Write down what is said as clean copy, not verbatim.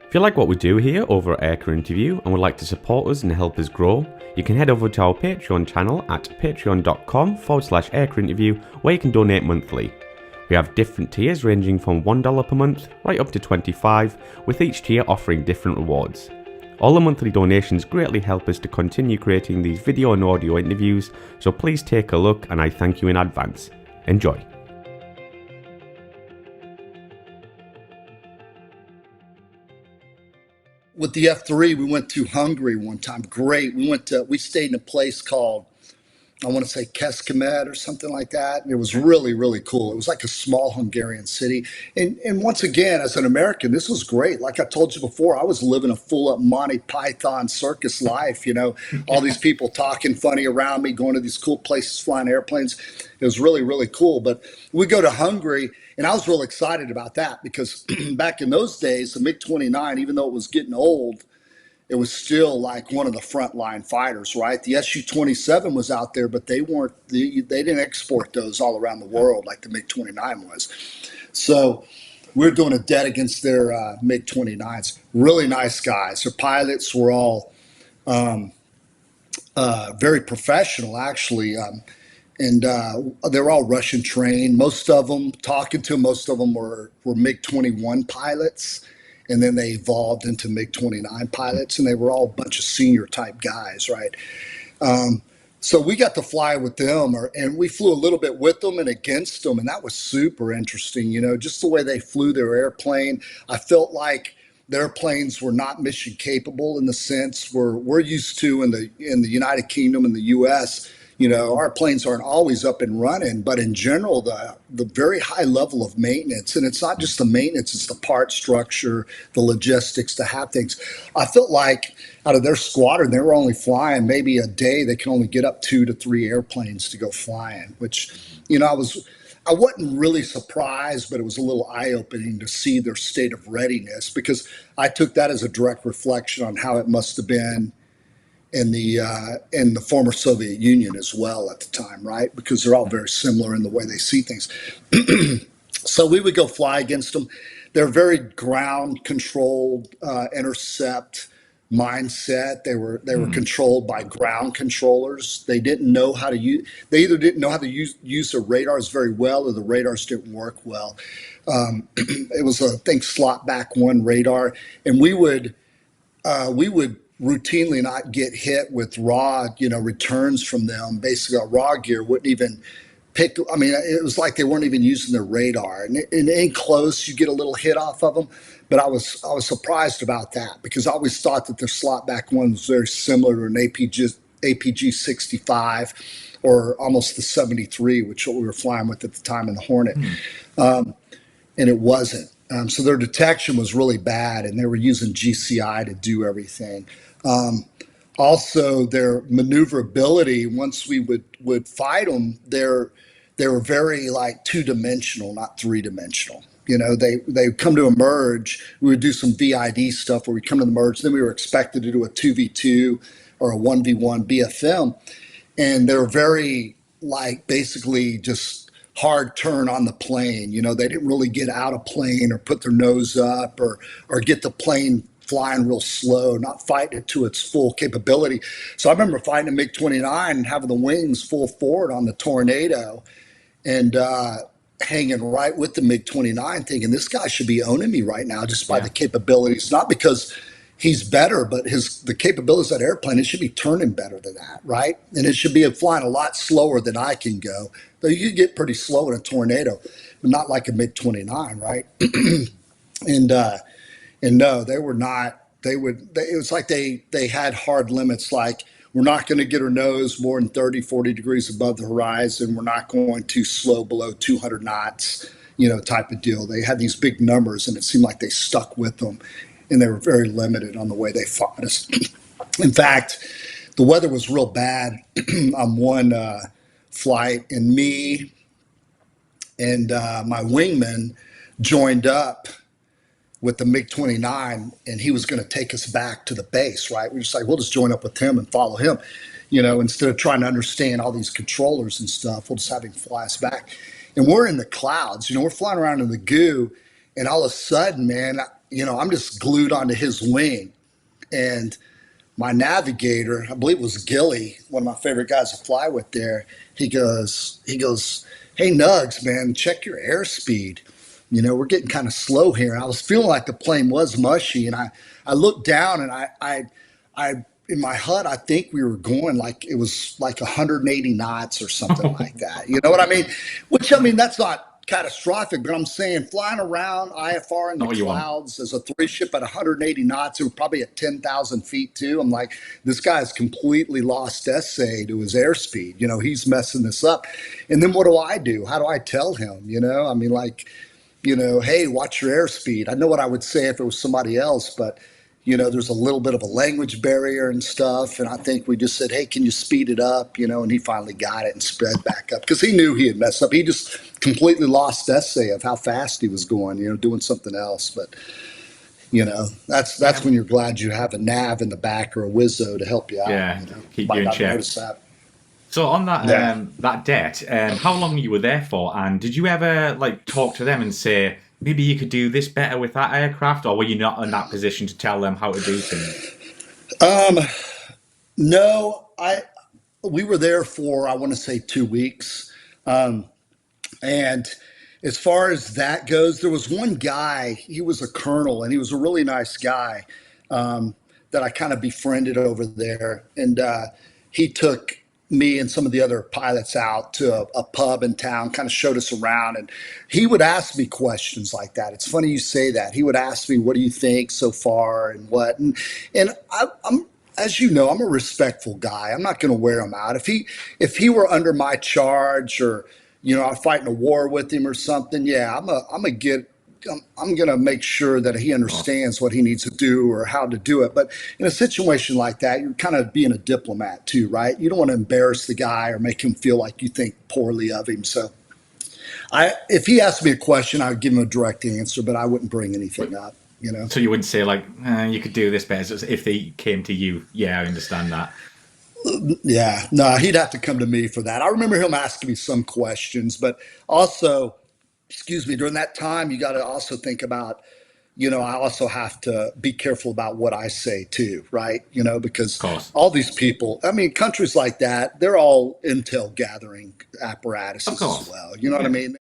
If you like what we do here over at Aircrew Interview and would like to support us and help us grow, you can head over to our Patreon channel at patreon.com/aircrewinterview, where you can donate monthly. We have different tiers ranging from $1 per month right up to $25, with each tier offering different rewards. All the monthly donations greatly help us to continue creating these video and audio interviews, so please take a look and I thank you in advance. Enjoy. With the F3, we went to Hungary one time. Great. We stayed in a place called, I want to say Kecskemet or something like that. And it was really, really cool. It was like a small Hungarian city. And once again, as an American, this was great. Like I told you before, I was living a full up Monty Python circus life, all these people talking funny around me, going to these cool places, flying airplanes. It was really, really cool. But we go to Hungary, and I was real excited about that because back in those days, the MiG-29, even though it was getting old, it was still like one of the frontline fighters, right? The Su-27 was out there, but they didn't export those all around the world like the MiG-29 was. So we're doing a dead against their MiG-29s. Really nice guys. Their pilots were all very professional, actually. And they were all Russian trained. Most of them were MiG-21 pilots. And then they evolved into MiG-29 pilots, and they were all a bunch of senior type guys, right? So we got to fly with them, and we flew a little bit with them and against them, and that was super interesting, just the way they flew their airplane. I felt like their planes were not mission capable in the sense we're used to in the United Kingdom and the U.S. Our planes aren't always up and running, but in general, the very high level of maintenance, and it's not just the maintenance, it's the part structure, the logistics to have things. I felt like out of their squadron, they were only flying maybe a day. They can only get up 2 to 3 airplanes to go flying, which, I wasn't really surprised, but it was a little eye-opening to see their state of readiness because I took that as a direct reflection on how it must have been in the former Soviet Union as well at the time, right? Because they're all very similar in the way they see things. So we would go fly against them. They're very ground controlled, intercept mindset. They were controlled by ground controllers. They didn't know how to use. They either didn't know how to use their radars very well, or the radars didn't work well. It was I think slot back one radar, and we would routinely not get hit with raw, returns from them. Basically, our raw gear wouldn't even pick. I mean, it was like they weren't even using their radar. And in close, you get a little hit off of them. But I was surprised about that because I always thought that their slot back one was very similar to an APG 65 or almost the 73, which we were flying with at the time in the Hornet. And it wasn't. So their detection was really bad, and they were using GCI to do everything. Also, their maneuverability, once we would fight them, they were very like 2-dimensional, not 3-dimensional. They come to emerge. We would do some VID stuff where we come to the merge. Then we were expected to do a 2v2 or a 1v1 BFM, and they were very like basically just hard turn on the plane. They didn't really get out of plane or put their nose up or get the plane flying real slow, not fighting it to its full capability. So I remember fighting a MiG-29 and having the wings full forward on the Tornado and hanging right with the MiG-29 thinking this guy should be owning me right now just by the capabilities, not because he's better, but the capabilities of that airplane, it should be turning better than that, right? And it should be flying a lot slower than I can go. But you get pretty slow in a Tornado, but not like a MiG-29, right? And no, they were not. It was like they had hard limits, like we're not going to get our nose more than 30, 40 degrees above the horizon. We're not going too slow below 200 knots, type of deal. They had these big numbers, and it seemed like they stuck with them, and they were very limited on the way they fought us. In fact, the weather was real bad on one flight, and me and my wingman joined up with the MiG-29, and he was going to take us back to the base, right? We were just like, we'll just join up with him and follow him, instead of trying to understand all these controllers and stuff, we'll just have him fly us back. And we're in the clouds, we're flying around in the goo, and all of a sudden, man, I'm just glued onto his wing. And my navigator, I believe it was Gilly, one of my favorite guys to fly with there. He goes, hey Nugs, man, check your airspeed. We're getting kind of slow here. And I was feeling like the plane was mushy, and I looked down, and I in my HUD, I think we were going like it was like 180 knots or something like that. You know what I mean? Which I mean, that's not catastrophic, but I'm saying flying around IFR in Not the what you want. clouds as a three ship at 180 knots, it was probably at 10,000 feet too. I'm like, this guy's completely lost essay to his airspeed. He's messing this up. And then what do I do? How do I tell him? I mean, like, hey, watch your airspeed. I know what I would say if it was somebody else, but there's a little bit of a language barrier and stuff. And I think we just said, hey, can you speed it up? And he finally got it and sped back up because he knew he had messed up. He just completely lost essay of how fast he was going, doing something else. But, that's Yeah, when you're glad you have a nav in the back or a Wizzo to help you out. yeah, keep you Might in not check. notice that. So on Yeah. that debt, how long you were there for, and did you ever like talk to them and say maybe you could do this better with that aircraft, or were you not in that position to tell them how to do things? Um, no, we were there for, I want to say 2 weeks. Um, And as far as that goes, there was one guy, he was a colonel and he was a really nice guy um, that I kind of befriended over there. And he took me and some of the other pilots out to a pub in town, kind of showed us around. And he would ask me questions like that. It's funny you say that. He would ask me, what do you think so far and what? And I'm, as you know, I'm a respectful guy. I'm not going to wear him out. If he were under my charge or I'm fighting a war with him or something. Yeah, I'm gonna make sure that he Oh, understands what he needs to do or how to do it. But in a situation like that, you're kind of being a diplomat too, right? You don't want to embarrass the guy or make him feel like you think poorly of him. So if he asked me a question, I would give him a direct answer, but I wouldn't bring but anything up. so you wouldn't say like you could do this better so if they came to you? Yeah, I understand that. Yeah, no, he'd have to come to me for that. I remember him asking me some questions, but also, excuse me, during that time, you got to also think about, I also have to be careful about what I say too, right? Of Because course, all these people, I mean, countries like that, they're all intel gathering of apparatuses as course. well. You know what I Yeah. mean?